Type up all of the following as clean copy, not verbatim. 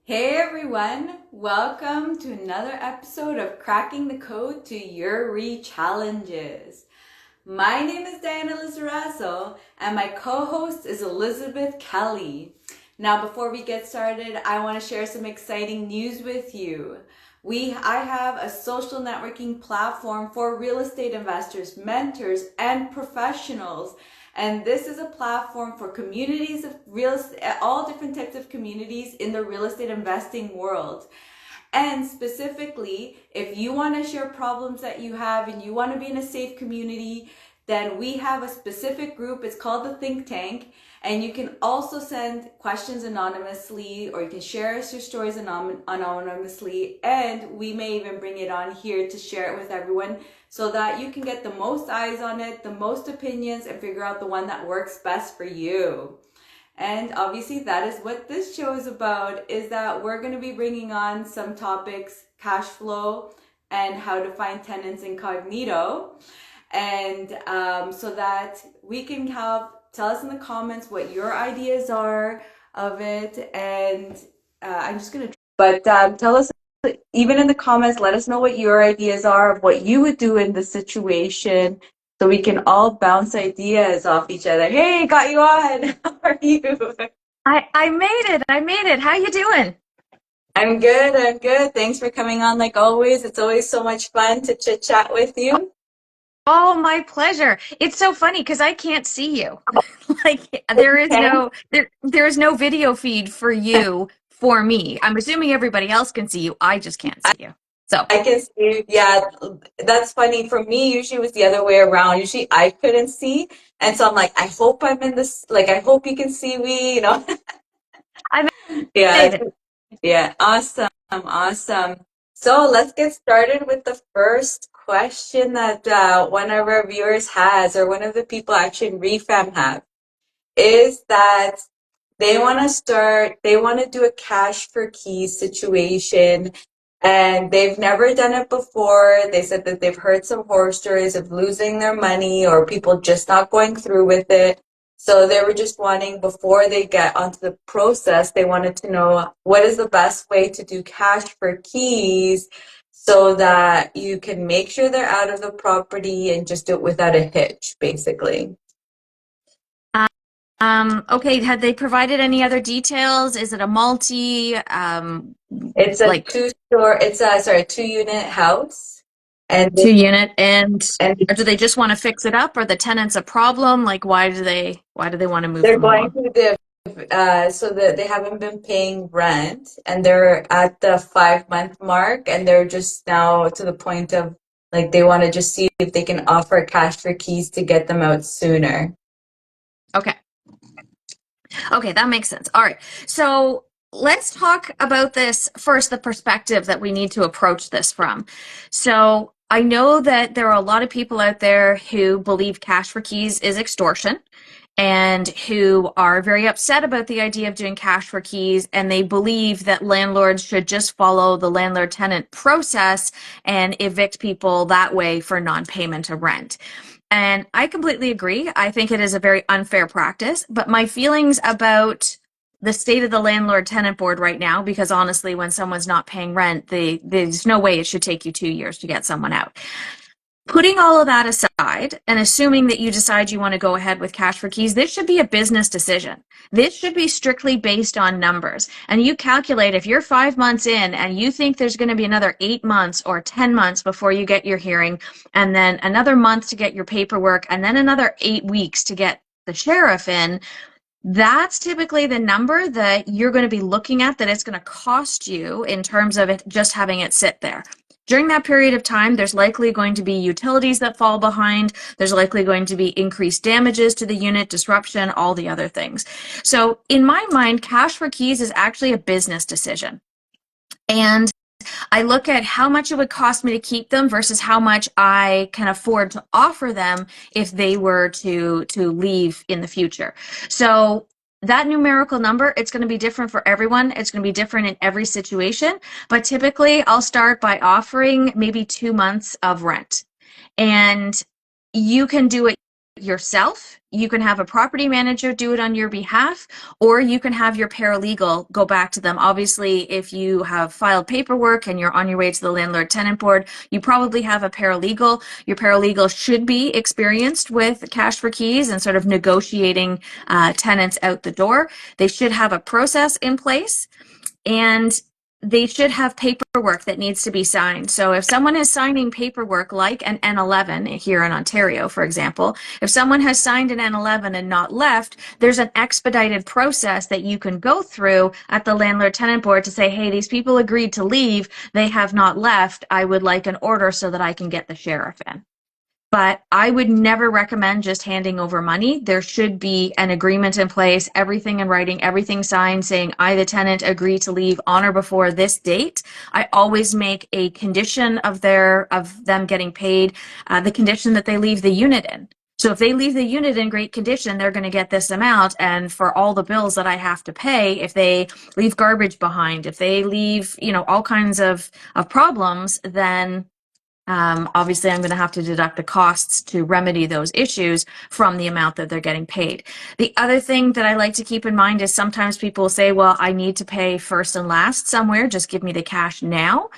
Hey everyone, welcome to another episode of Cracking the Code to your REI Challenges. My name is Diana Lizarazo and my co-host is Elizabeth Kelly. Now before we get started, I want to share some exciting news with you. I have a social networking platform for real estate investors, mentors, and professionals. And this is a platform for communities of real estate, all different types of communities in the real estate investing world. And specifically, if you want to share problems that you have and you want to be in a safe community, then we have a specific group. It's called the Think Tank. And you can also send questions anonymously, or you can share us your stories anonymously. And we may even bring it on here to share it with everyone so that you can get the most eyes on it, the most opinions, and figure out the one that works best for you. And obviously that is what this show is about, is that we're going to be bringing on some topics, cash flow and how to find tenants incognito. And so that we can tell us in the comments what your ideas are of it. And I'm just going to, but tell us, even in the comments, let us know what your ideas are of what you would do in the situation, so we can all bounce ideas off each other. Hey, got you on. How are you? I made it. I made it. How you doing? I'm good. I'm good. Thanks for coming on like always. It's always so much fun to chit chat with you. Oh, my pleasure. It's so funny because I can't see you. Like Okay. there is no video feed for you for me. I'm assuming everybody else can see you. I just can't see you. So, I can see. Yeah, that's funny. For me, usually it was the other way around. Usually I couldn't see. And so I'm like, I hope I'm in this, like, I hope you can see me. I Yeah, made it. yeah, awesome, awesome. So let's get started with the first question that one of our viewers has, or one of the people actually in ReFam have, is that they want to do a cash for keys situation, and they've never done it before. They said that they've heard some horror stories of losing their money or people just not going through with it. So they were just wanting, before they get onto the process, they wanted to know what is the best way to do cash for keys so that you can make sure they're out of the property and just do it without a hitch, basically. Okay, had they provided any other details? Is it a multi It's a like two unit house, and two unit, and and or do they just want to fix it up? Or the tenant's a problem? Like why do they want to move they're them going along? through so that they haven't been paying rent, and they're at the 5 month mark, and they're just now to the point of, like, they want to just see if they can offer cash for keys to get them out sooner. Okay. Okay, that makes sense. All right. So let's talk about this first, the perspective that we need to approach this from. So I know that there are a lot of people out there who believe cash for keys is extortion and who are very upset about the idea of doing cash for keys. And they believe that landlords should just follow the landlord tenant process and evict people that way for non-payment of rent. And I completely agree. I think it is a very unfair practice. But my feelings about the state of the landlord tenant board right now, because honestly, when someone's not paying rent, there's no way it should take you 2 years to get someone out. Putting all of that aside and assuming that you decide you want to go ahead with cash for keys, this should be a business decision. This should be strictly based on numbers. And you calculate, if you're 5 months in and you think there's going to be another 8 months or 10 months before you get your hearing, and then another month to get your paperwork, and then another 8 weeks to get the sheriff in, that's typically the number that you're going to be looking at, that it's going to cost you in terms of it just having it sit there. During that period of time, there's likely going to be utilities that fall behind. There's likely going to be increased damages to the unit, disruption, all the other things. So in my mind, cash for keys is actually a business decision. And I look at how much it would cost me to keep them versus how much I can afford to offer them if they were to leave in the future. So that numerical number, it's going to be different for everyone. It's going to be different in every situation. But typically, I'll start by offering maybe 2 months of rent. And you can do it yourself. You can have a property manager do it on your behalf, or you can have your paralegal go back to them. Obviously, if you have filed paperwork and you're on your way to the landlord tenant board, you probably have a paralegal. Your paralegal should be experienced with cash for keys and sort of negotiating tenants out the door. They should have a process in place, and they should have paperwork that needs to be signed. So if someone is signing paperwork like an N11 here in Ontario, for example, if someone has signed an N11 and not left, there's an expedited process that you can go through at the landlord tenant board to say, hey, these people agreed to leave. They have not left. I would like an order so that I can get the sheriff in. But I would never recommend just handing over money. There should be an agreement in place, everything in writing, everything signed, saying I, the tenant, agree to leave on or before this date. I always make a condition of them getting paid, the condition that they leave the unit in. So if they leave the unit in great condition, they're going to get this amount. And for all the bills that I have to pay, if they leave garbage behind, if they leave, all kinds of problems, then obviously, I'm going to have to deduct the costs to remedy those issues from the amount that they're getting paid. The other thing that I like to keep in mind is sometimes people will say, well, I need to pay first and last somewhere. Just give me the cash now.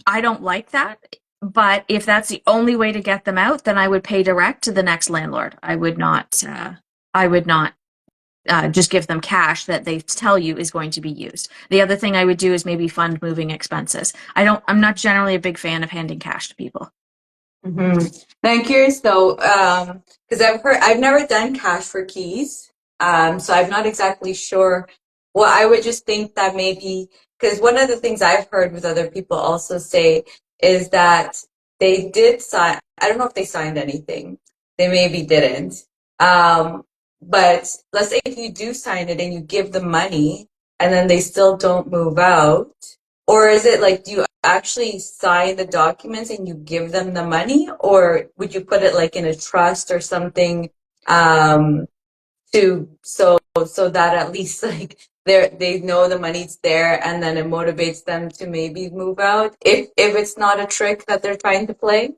I don't like that. But if that's the only way to get them out, then I would pay direct to the next landlord. I would not just give them cash that they tell you is going to be used. The other thing I would do is maybe fund moving expenses. I'm not generally a big fan of handing cash to people. Mm-hmm. Now I'm curious though, because I've never done cash for keys, so I'm not exactly sure. Well, I would just think that maybe, because one of the things I've heard with other people also say is that they did sign, I don't know if they signed anything, they maybe didn't. But let's say if you do sign it and you give them money and then they still don't move out, or is it like, do you actually sign the documents and you give them the money, or would you put it like in a trust or something, to so that at least like they know the money's there and then it motivates them to maybe move out if it's not a trick that they're trying to play?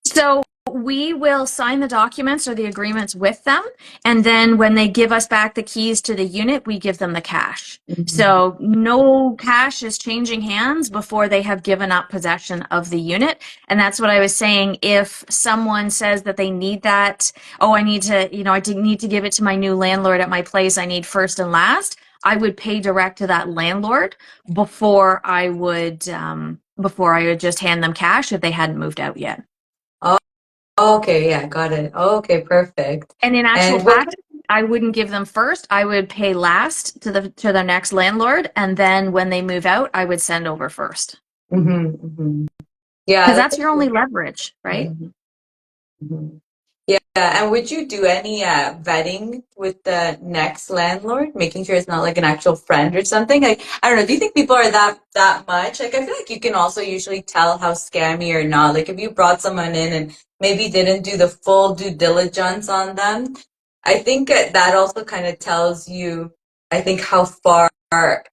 So we will sign the documents or the agreements with them. And then when they give us back the keys to the unit, we give them the cash. Mm-hmm. So no cash is changing hands before they have given up possession of the unit. And that's what I was saying. If someone says that they need that, oh, I need to, I need to give it to my new landlord at my place. I need first and last. I would pay direct to that landlord before I would just hand them cash if they hadn't moved out yet. Okay, yeah, got it. Okay, perfect. And in actual And what? fact, I wouldn't give them first. I would pay last to their next landlord, and then when they move out, I would send over first. Mm-hmm, mm-hmm. Yeah, Because that's your only leverage, right? mm-hmm, mm-hmm. Yeah, and would you do any vetting with the next landlord, making sure it's not like an actual friend or something? Like, I don't know. Do you think people are that much? Like, I feel like you can also usually tell how scammy or not. Like, if you brought someone in and maybe didn't do the full due diligence on them, I think that also kind of tells you, I think, how far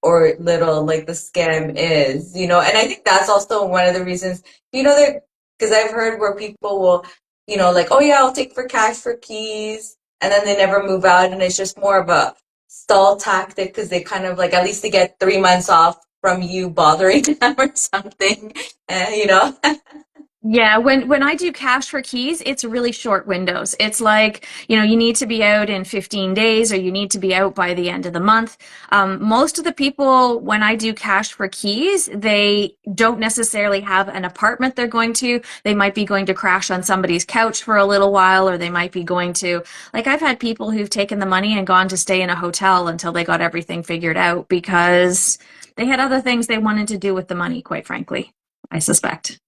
or little like the scam is, And I think that's also one of the reasons, that because I've heard where people will like, oh yeah, I'll take for cash for keys, and then they never move out, and it's just more of a stall tactic because they kind of like at least they get 3 months off from you bothering them or something, Yeah, when I do cash for keys, it's really short windows. It's like, you need to be out in 15 days or you need to be out by the end of the month. Most of the people, when I do cash for keys, they don't necessarily have an apartment they're going to. They might be going to crash on somebody's couch for a little while, or they might be going to, like I've had people who've taken the money and gone to stay in a hotel until they got everything figured out because they had other things they wanted to do with the money, quite frankly, I suspect.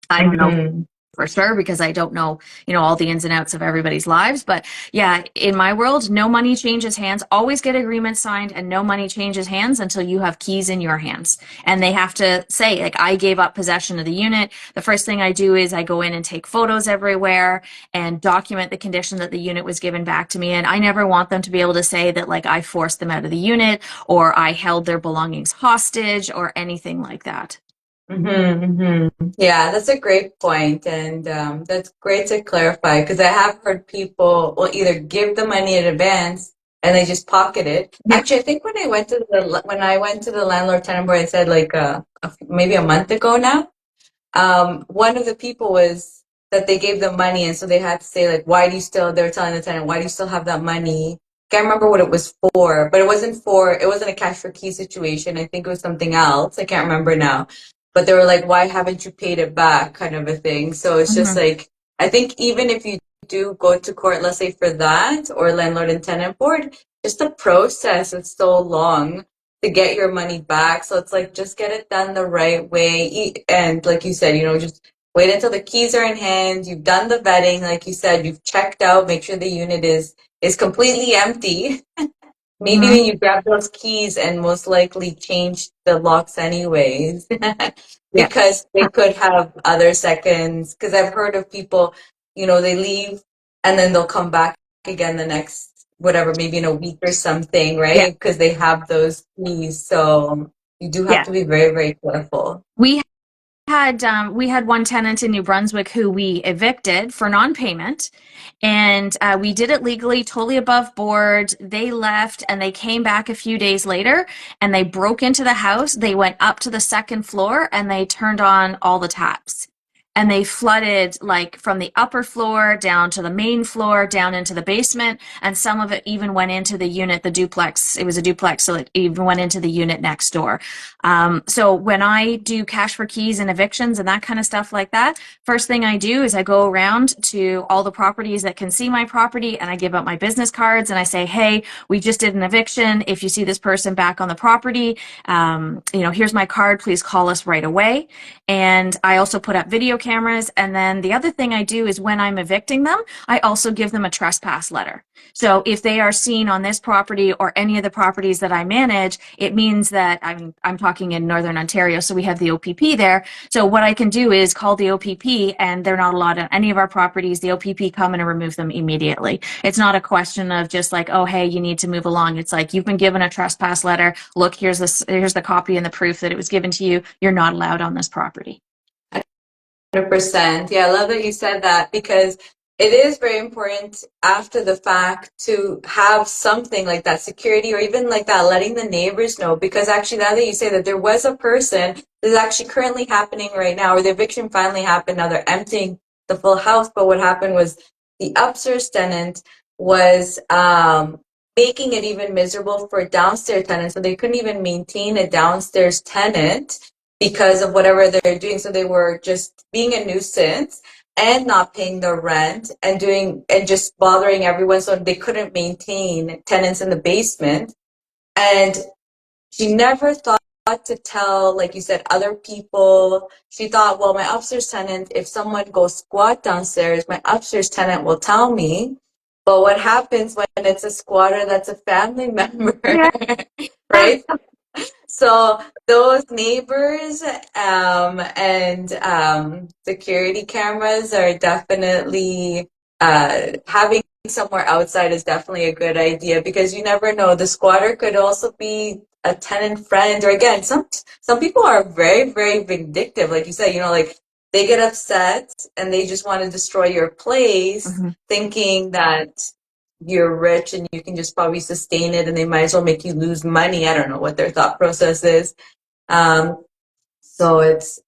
I don't know Mm-hmm. for sure because I don't know, all the ins and outs of everybody's lives. But yeah, in my world, no money changes hands. Always get agreements signed and no money changes hands until you have keys in your hands. And they have to say, like, I gave up possession of the unit. The first thing I do is I go in and take photos everywhere and document the condition that the unit was given back to me. And I never want them to be able to say that, like, I forced them out of the unit or I held their belongings hostage or anything like that. Yeah, that's a great point, and that's great to clarify because I have heard people will either give the money in advance and they just pocket it. Yeah. Actually, I think when I went to the landlord tenant board, I said like maybe a month ago now. One of the people was that they gave them money, and so they had to say like, why do you still? They were telling the tenant, why do you still have that money? Can't remember what it was for, but it wasn't a cash for key situation. I think it was something else. I can't remember now. But they were like, why haven't you paid it back? Kind of a thing. So it's just Mhm. like, I think even if you do go to court, let's say for that or landlord and tenant board, just the process is so long to get your money back. So it's like just get it done the right way. And like you said, just wait until the keys are in hand. You've done the vetting, like you said, you've checked out, make sure the unit is completely empty. Maybe Mhm. when you grab those keys and most likely change the locks anyways, Yeah. because they could have other seconds. Because I've heard of people, they leave and then they'll come back again the next, whatever, maybe in a week or something, Yeah. right? Because they have those keys. So you do have Yeah. to be very, very careful. We we had one tenant in New Brunswick who we evicted for non-payment, and we did it legally, totally above board. They left, and they came back a few days later, and they broke into the house. They went up to the second floor, and they turned on all the taps. And they flooded like from the upper floor down to the main floor, down into the basement, and some of it even went into the unit, the duplex. It was a duplex, so it even went into the unit next door. So when I do cash for keys and evictions and that kind of stuff like that, first thing I do is I go around to all the properties that can see my property and I give out my business cards and I say, hey, we just did an eviction. If you see this person back on the property, here's my card. Please call us right away. And I also put up video cameras. And then the other thing I do is when I'm evicting them, I also give them a trespass letter. So if they are seen on this property or any of the properties that I manage, it means that I'm talking in Northern Ontario, so we have the OPP there. So what I can do is call the OPP, and they're not allowed on any of our properties. The OPP come in and remove them immediately. It's not a question of just like, oh, hey, you need to move along. It's like you've been given a trespass letter. Look, here's the copy and the proof that it was given to you. You're not allowed on this property. 100%. Yeah, I love that you said that because it is very important after the fact to have something like that security or even like that, letting the neighbors know. Because actually, now that you say that there was a person that is actually currently happening right now, or the eviction finally happened. Now they're emptying the full house. But what happened was the upstairs tenant was making it even miserable for downstairs tenants. So they couldn't even maintain a downstairs tenant because of whatever they're doing. So they were just being a nuisance and not paying their rent and just bothering everyone. So they couldn't maintain tenants in the basement. And she never thought to tell, like you said, other people. She thought, well, my upstairs tenant, if someone goes squat downstairs, my upstairs tenant will tell me. But what happens when it's a squatter that's a family member, Yeah. right? So those neighbors and security cameras are definitely having somewhere outside is definitely a good idea because you never know. The squatter could also be a tenant friend, or again, some people are very, very vindictive. Like you said, like they get upset and they just want to destroy your place, Mhm. thinking that you're rich and you can just probably sustain it and they might as well make you lose money. I don't know what their thought process is. Um, so it's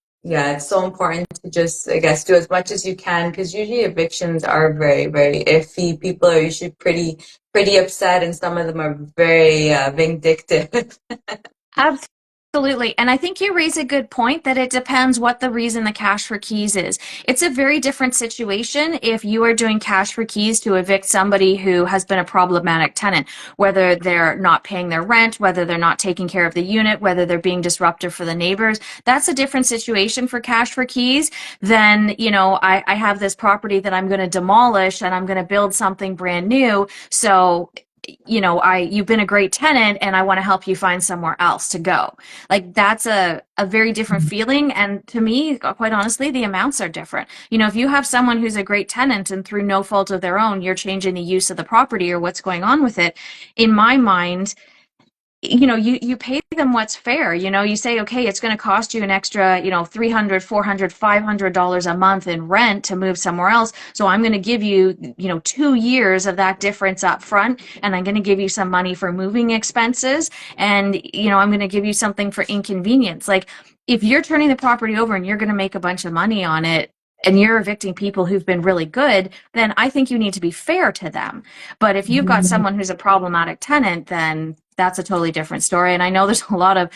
so important to just, I guess, do as much as you can because usually evictions are very, very iffy. People are usually pretty upset and some of them are very vindictive. Absolutely. And I think you raise a good point that it depends what the reason the cash for keys is. It's a very different situation if you are doing cash for keys to evict somebody who has been a problematic tenant, whether they're not paying their rent, whether they're not taking care of the unit, whether they're being disruptive for the neighbors. That's a different situation for cash for keys than, I have this property that I'm going to demolish and I'm going to build something brand new. So you've been a great tenant and I want to help you find somewhere else to go. Like that's a very different feeling. And to me, quite honestly, the amounts are different. If you have someone who's a great tenant and through no fault of their own, you're changing the use of the property or what's going on with it, in my mind, you pay them what's fair. You say, okay, it's going to cost you an extra, $300, $400, $500 a month in rent to move somewhere else. So I'm going to give you, 2 years of that difference up front, and I'm going to give you some money for moving expenses, and, I'm going to give you something for inconvenience. Like, if you're turning the property over and you're going to make a bunch of money on it, and you're evicting people who've been really good, then I think you need to be fair to them. But if you've got someone who's a problematic tenant, then that's a totally different story. And I know there's a lot of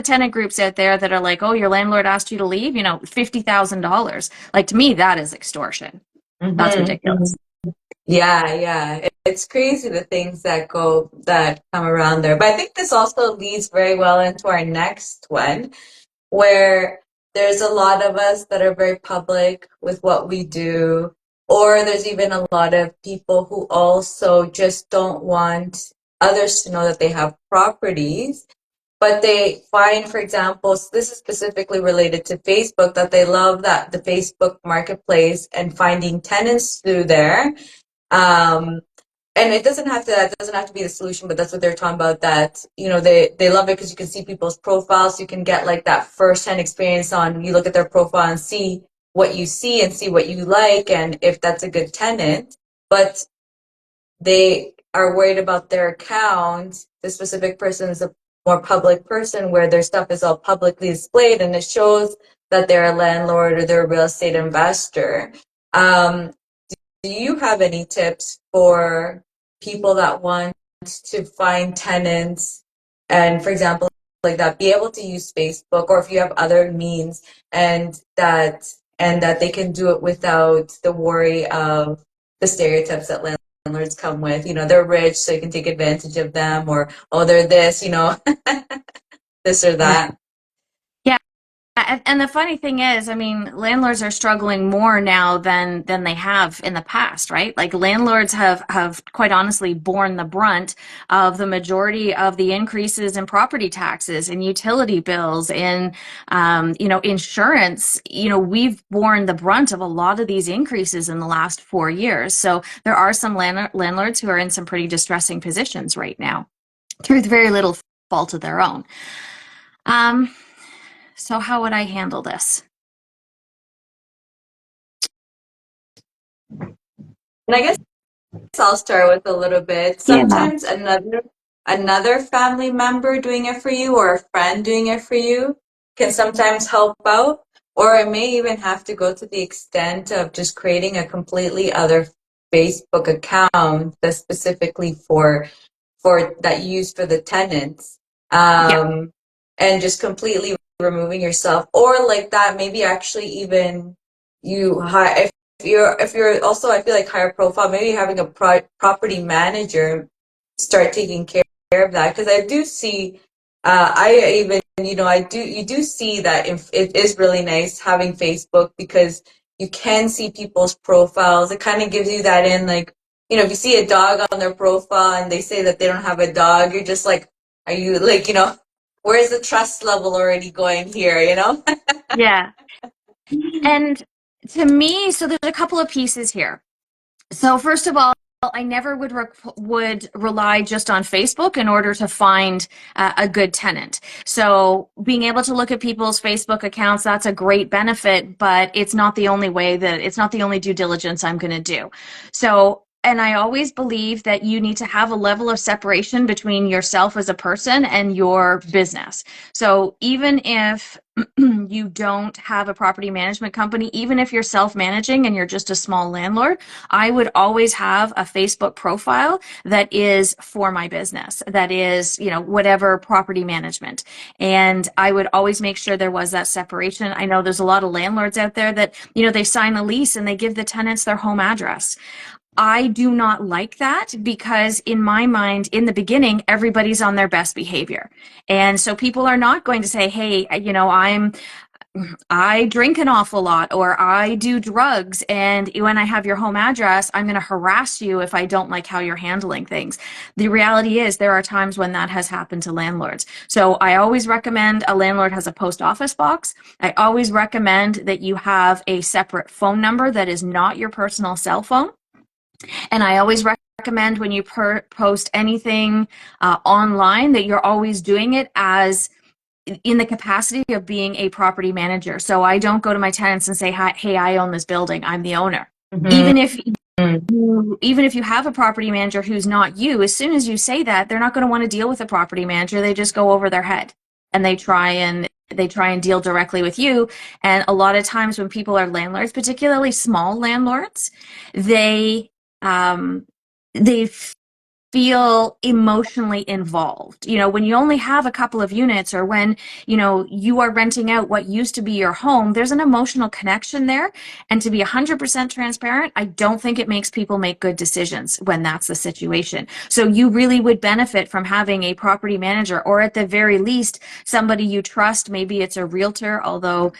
tenant groups out there that are like, oh, your landlord asked you to leave, $50,000. Like, to me, that is extortion. That's ridiculous. Yeah. It's crazy the things that come around there. But I think this also leads very well into our next one, where there's a lot of us that are very public with what we do, or there's even a lot of people who also just don't want others to know that they have properties, but they find, for example, so this is specifically related to Facebook, that they love that the Facebook marketplace and finding tenants through there. Um, and that doesn't have to be the solution, but that's what they're talking about, that, they love it because you can see people's profiles. You can get like that first-hand experience on, you look at their profile and see what you see and see what you like and if that's a good tenant. But they are worried about their account. The specific person is a more public person where their stuff is all publicly displayed and it shows that they're a landlord or they're a real estate investor. Um, do you have any tips for people that want to find tenants and, for example, like that, be able to use Facebook, or if you have other means, and that they can do it without the worry of the stereotypes that landlords come with? They're rich, so you can take advantage of them, or, oh, they're this, this or that. Yeah. And the funny thing is, I mean, landlords are struggling more now than they have in the past, right? Like, landlords have quite honestly borne the brunt of the majority of the increases in property taxes and utility bills and insurance. We've borne the brunt of a lot of these increases in the last 4 years. So there are some landlords who are in some pretty distressing positions right now through very little fault of their own. So how would I handle this? And I guess I'll start with a little bit. Yeah. Sometimes another family member doing it for you, or a friend doing it for you, can sometimes help out. Or it may even have to go to the extent of just creating a completely other Facebook account that's specifically for that you use for the tenants, Yeah. and just completely removing yourself. Or like that, maybe actually even you hire, if you're also, I feel like, higher profile, maybe having a property manager start taking care of that. Because I do see, I even, you do see that if it is really nice having Facebook, because you can see people's profiles. It kind of gives you that in, like, if you see a dog on their profile and they say that they don't have a dog, you're just like, are you, like, where's the trust level already going here? Yeah. And to me, so there's a couple of pieces here. So first of all, I never would rely just on Facebook in order to find a good tenant. So being able to look at people's Facebook accounts, that's a great benefit, but it's not the only it's not the only due diligence I'm going to do. So, and I always believe that you need to have a level of separation between yourself as a person and your business. So even if you don't have a property management company, even if you're self-managing and you're just a small landlord, I would always have a Facebook profile that is for my business, that is, whatever property management. And I would always make sure there was that separation. I know there's a lot of landlords out there that, they sign a lease and they give the tenants their home address. I do not like that, because in my mind, in the beginning, everybody's on their best behavior. And so people are not going to say, hey, I drink an awful lot, or I do drugs, and when I have your home address, I'm going to harass you if I don't like how you're handling things. The reality is there are times when that has happened to landlords. So I always recommend a landlord has a post office box. I always recommend that you have a separate phone number that is not your personal cell phone. And I always recommend when you post anything online that you're always doing it as in the capacity of being a property manager. So I don't go to my tenants and say, hey, I own this building, I'm the owner. Even if you have a property manager who's not you, as soon as you say that, they're not going to want to deal with a property manager. They just go over their head and they try and deal directly with you. And a lot of times when people are landlords, particularly small landlords, they feel emotionally involved. You know, when you only have a couple of units, or when, you know, you are renting out what used to be your home, there's an emotional connection there. And to be 100% transparent, I don't think it makes people make good decisions when that's the situation. So you really would benefit from having a property manager, or at the very least, somebody you trust. Maybe it's a realtor, although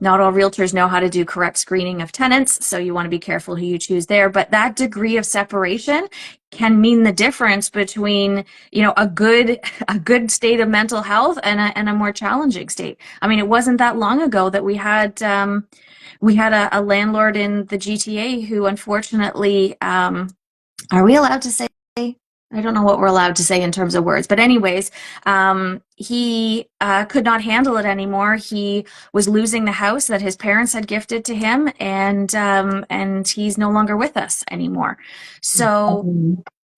not all realtors know how to do correct screening of tenants. So you want to be careful who you choose there. But that degree of separation can mean the difference between, you know, a good state of mental health and a more challenging state. I mean, it wasn't that long ago that we had a landlord in the GTA who, unfortunately, are we allowed to say? I don't know what we're allowed to say in terms of words, but anyways, he could not handle it anymore. He was losing the house that his parents had gifted to him, and he's no longer with us anymore. So,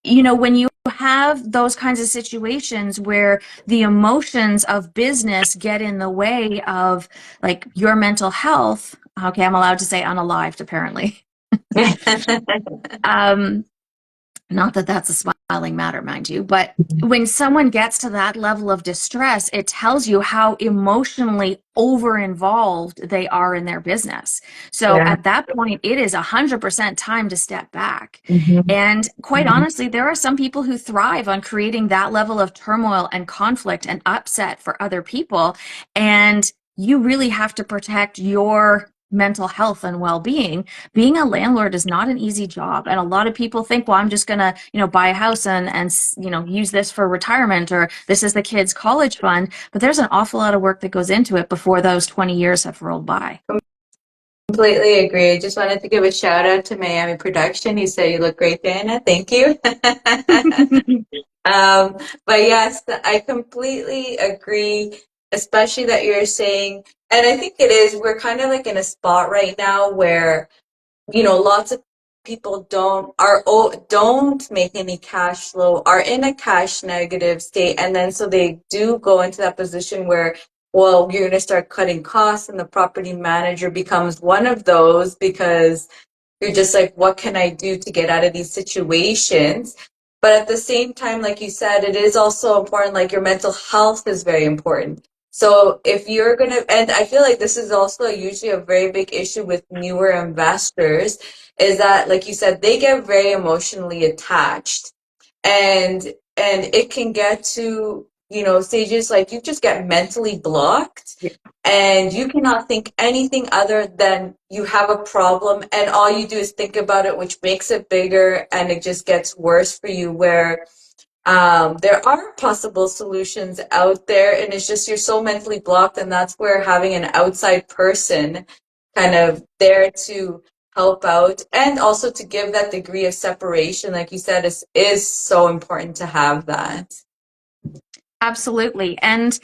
you know, when you have those kinds of situations where the emotions of business get in the way of like your mental health, okay, I'm allowed to say unalived apparently. Not that that's a smiling matter, mind you, but when someone gets to that level of distress, it tells you how emotionally over-involved they are in their business. So at that point, it is 100% time to step back. And quite honestly, there are some people who thrive on creating that level of turmoil and conflict and upset for other people. And you really have to protect your mental health and well-being. Being a landlord is not an easy job, and a lot of people think, well, I'm just gonna, you know, buy a house and you know, use this for retirement, or this is the kids' college fund. But there's an awful lot of work that goes into it before those 20 years have rolled by. Completely agree. Just wanted to give a shout out to Miami Production. You say you look great, Diana. Thank you. But yes, I completely agree, especially that you're saying, and I think it is, we're kind of like in a spot right now where, you know, lots of people don't make any cash flow, are in a cash negative state, and then so they do go into that position where, well, you're going to start cutting costs, and the property manager becomes one of those, because you're just like, what can I do to get out of these situations? But at the same time, like you said, it is also important, like your mental health is very important. So if you're going to, and I feel like this is also usually a very big issue with newer investors, is that, like you said, they get very emotionally attached. And it can get to, you know, stages like you just get mentally blocked, and you cannot think anything other than you have a problem, and all you do is think about it, which makes it bigger, and it just gets worse for you, where there are possible solutions out there, and it's just you're so mentally blocked, and that's where having an outside person kind of there to help out, and also to give that degree of separation, like you said, is so important to have that. Absolutely. And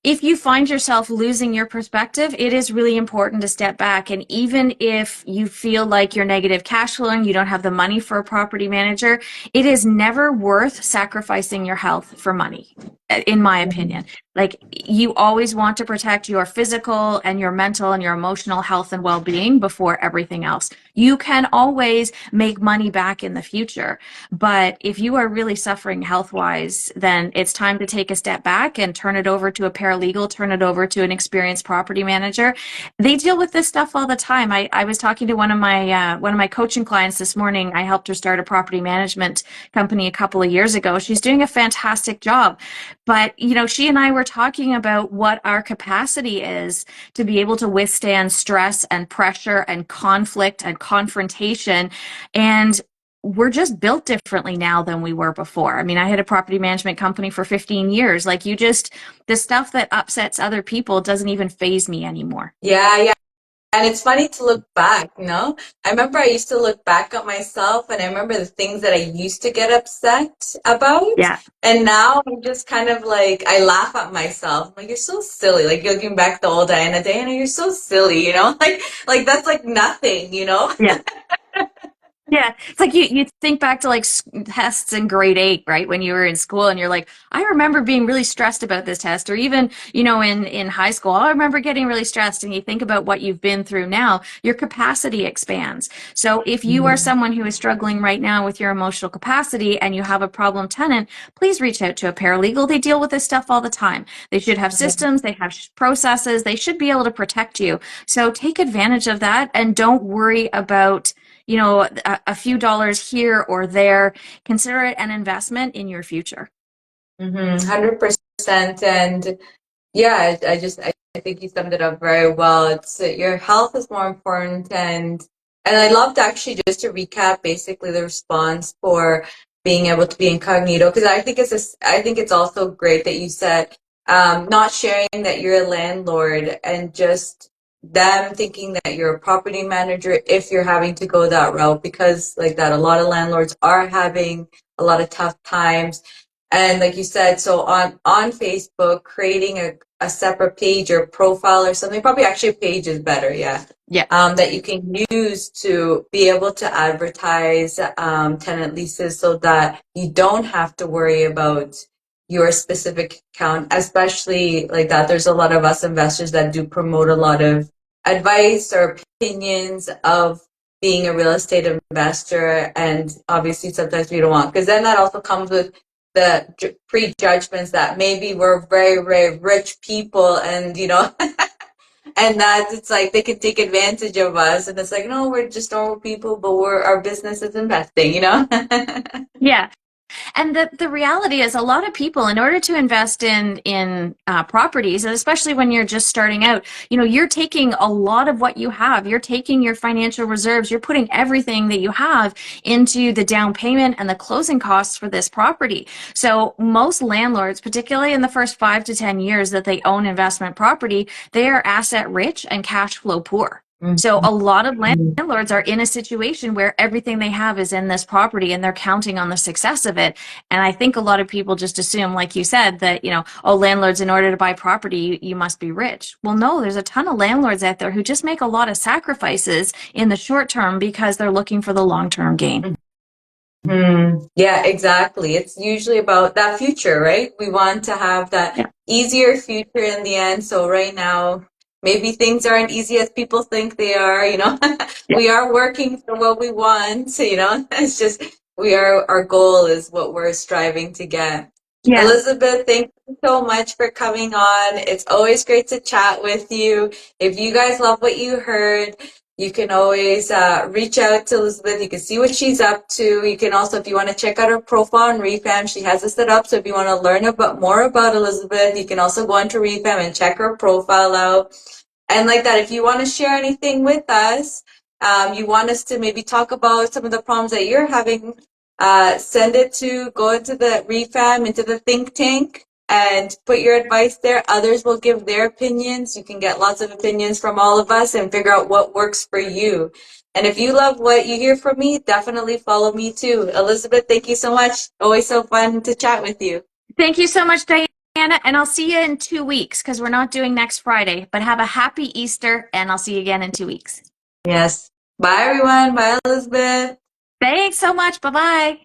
if you find yourself losing your perspective, it is really important to step back. And even if you feel like you're negative cash flowing, you don't have the money for a property manager, it is never worth sacrificing your health for money, in my opinion. Like, you always want to protect your physical and your mental and your emotional health and well-being before everything else. You can always make money back in the future, but if you are really suffering health-wise, then it's time to take a step back and turn it over to a paralegal, turn it over to an experienced property manager. They deal with this stuff all the time. I was talking to one of my coaching clients this morning. I helped her start a property management company a couple of years ago. She's doing a fantastic job, but you know, she and I were talking about what our capacity is to be able to withstand stress and pressure and conflict and confrontation. And we're just built differently now than we were before. I mean, I had a property management company for 15 years. Like, the stuff that upsets other people doesn't even faze me anymore. Yeah, And it's funny to look back, I remember I used to look back at myself and I remember the things that I used to get upset about. Yeah. And now I'm just kind of like, I laugh at myself. I'm like, you're so silly. Like, you're looking back to old Diana, you're so silly, like that's like nothing. Yeah. Yeah, it's like you think back to like tests in grade 8, right? When you were in school and you're like, I remember being really stressed about this test, or even, in high school, I remember getting really stressed. And you think about what you've been through now, your capacity expands. So if you are Mhm. someone who is struggling right now with your emotional capacity and you have a problem tenant, please reach out to a paralegal. They deal with this stuff all the time. They should have systems, they have processes, they should be able to protect you. So take advantage of that and don't worry about a few dollars here or there. Consider it an investment in your future. 100%. And yeah, I think you summed it up very well. It's your health is more important, and I loved actually just to recap basically the response for being able to be incognito because I think it's also great that you said not sharing that you're a landlord and just them thinking that you're a property manager if you're having to go that route because like that a lot of landlords are having a lot of tough times. And like you said, so on Facebook, creating a separate page or profile or something, probably actually a page is better, yeah. Yeah. That you can use to be able to advertise tenant leases so that you don't have to worry about your specific account, especially like that. There's a lot of us investors that do promote a lot of advice or opinions of being a real estate investor. And obviously sometimes we don't want, because then that also comes with the prejudgments that maybe we're very, very rich people and, and that it's like they can take advantage of us. And it's like, no, we're just normal people, but our business is investing. Yeah. And the reality is a lot of people, in order to invest in properties, and especially when you're just starting out, you're taking a lot of what you have. You're taking your financial reserves. You're putting everything that you have into the down payment and the closing costs for this property. So most landlords, particularly in the first 5 to 10 years that they own investment property, they are asset rich and cash flow poor. So a lot of landlords are in a situation where everything they have is in this property and they're counting on the success of it. And I think a lot of people just assume, like you said, that, landlords, in order to buy property, you must be rich. Well, no, there's a ton of landlords out there who just make a lot of sacrifices in the short term because they're looking for the long-term gain. Yeah, exactly. It's usually about that future, right? We want to have that Yeah. easier future in the end. So right now, maybe things aren't easy as people think they are. Yeah. We are working for what we want. It's just our goal is what we're striving to get. Yeah. Elizabeth, thank you so much for coming on. It's always great to chat with you. If you guys love what you heard, you can always reach out to Elizabeth. You can see what she's up to. You can also, if you want to check out her profile on REFAM, she has it set up. So if you want to learn more about Elizabeth, you can also go onto REFAM and check her profile out. And like that, if you want to share anything with us, you want us to maybe talk about some of the problems that you're having, go into the REFAM, into the think tank, and put your advice there. Others will give their opinions. You can get lots of opinions from all of us and figure out what works for you. And if you love what you hear from me, definitely follow me too. Elizabeth, thank you so much. Always so fun to chat with you. Thank you so much, Diana. And I'll see you in 2 weeks because we're not doing next Friday. But have a happy Easter, and I'll see you again in 2 weeks. Yes. Bye, everyone. Bye, Elizabeth. Thanks so much. Bye bye.